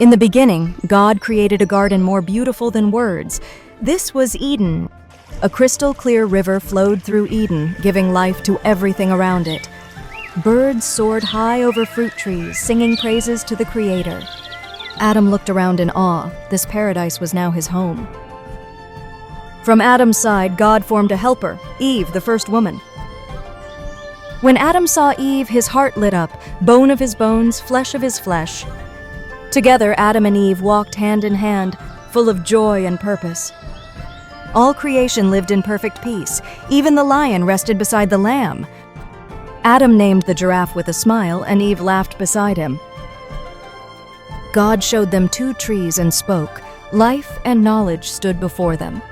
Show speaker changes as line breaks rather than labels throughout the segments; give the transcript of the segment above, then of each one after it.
In the beginning, God created a garden more beautiful than words. This was Eden. A crystal-clear river flowed through Eden, giving life to everything around it. Birds soared high over fruit trees, singing praises to the Creator. Adam looked around in awe. This paradise was now his home. From Adam's side, God formed a helper, Eve, the first woman. When Adam saw Eve, his heart lit up, bone of his bones, flesh of his flesh. Together, Adam and Eve walked hand in hand, full of joy and purpose. All creation lived in perfect peace. Even the lion rested beside the lamb. Adam named the giraffe with a smile, and Eve laughed beside him. God showed them 2 trees and spoke. Life and knowledge stood before them.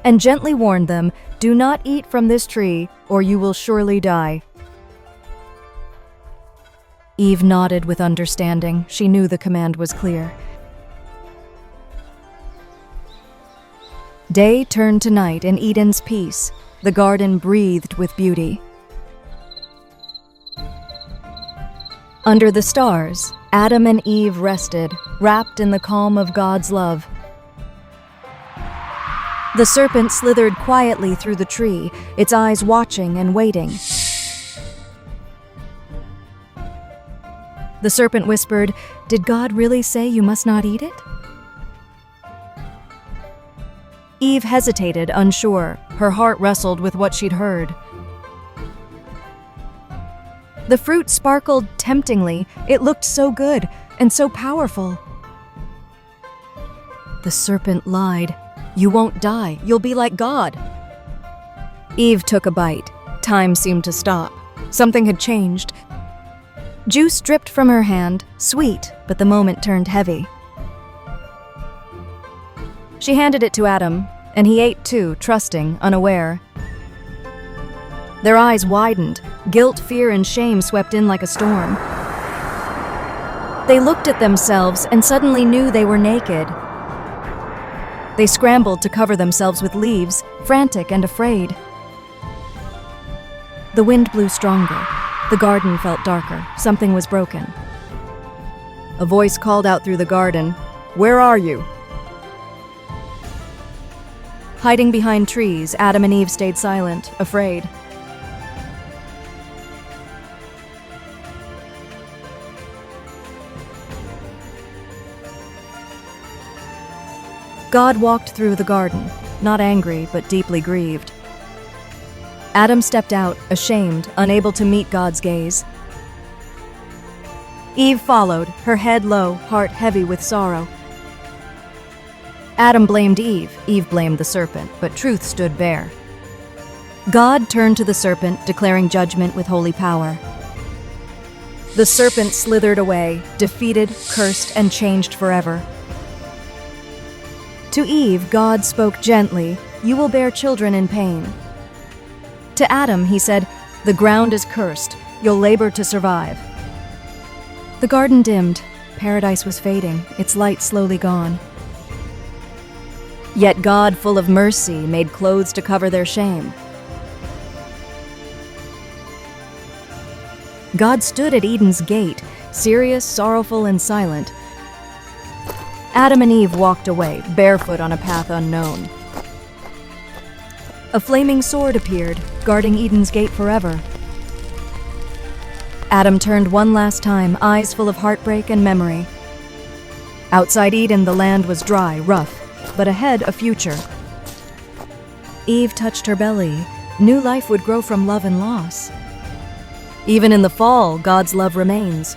And gently warned them, "Do not eat from this tree, or you will surely die." Eve nodded with understanding. She knew the command was clear. Day turned to night in Eden's peace. The garden breathed with beauty. Under the stars, Adam and Eve rested, wrapped in the calm of God's love. The serpent slithered quietly through the tree, its eyes watching and waiting. The serpent whispered, "Did God really say you must not eat it?" Eve hesitated, unsure. Her heart wrestled with what she'd heard. The fruit sparkled temptingly. It looked so good and so powerful. The serpent lied. "You won't die. You'll be like God." Eve took a bite. Time seemed to stop. Something had changed. Juice dripped from her hand, sweet, but the moment turned heavy. She handed it to Adam, and he ate too, trusting, unaware. Their eyes widened. Guilt, fear, and shame swept in like a storm. They looked at themselves and suddenly knew they were naked. They scrambled to cover themselves with leaves, frantic and afraid. The wind blew stronger. The garden felt darker. Something was broken. A voice called out through the garden, "Where are you?" Hiding behind trees, Adam and Eve stayed silent, afraid. God walked through the garden, not angry, but deeply grieved. Adam stepped out, ashamed, unable to meet God's gaze. Eve followed, her head low, heart heavy with sorrow. Adam blamed Eve, Eve blamed the serpent, but truth stood bare. God turned to the serpent, declaring judgment with holy power. The serpent slithered away, defeated, cursed, and changed forever. To Eve, God spoke gently, "You will bear children in pain." To Adam, he said, "The ground is cursed. You'll labor to survive." The garden dimmed. Paradise was fading, its light slowly gone. Yet God, full of mercy, made clothes to cover their shame. God stood at Eden's gate, serious, sorrowful, and silent. Adam and Eve walked away, barefoot on a path unknown. A flaming sword appeared, guarding Eden's gate forever. Adam turned one last time, eyes full of heartbreak and memory. Outside Eden, the land was dry, rough, but ahead, a future. Eve touched her belly. New life would grow from love and loss. Even in the fall, God's love remains.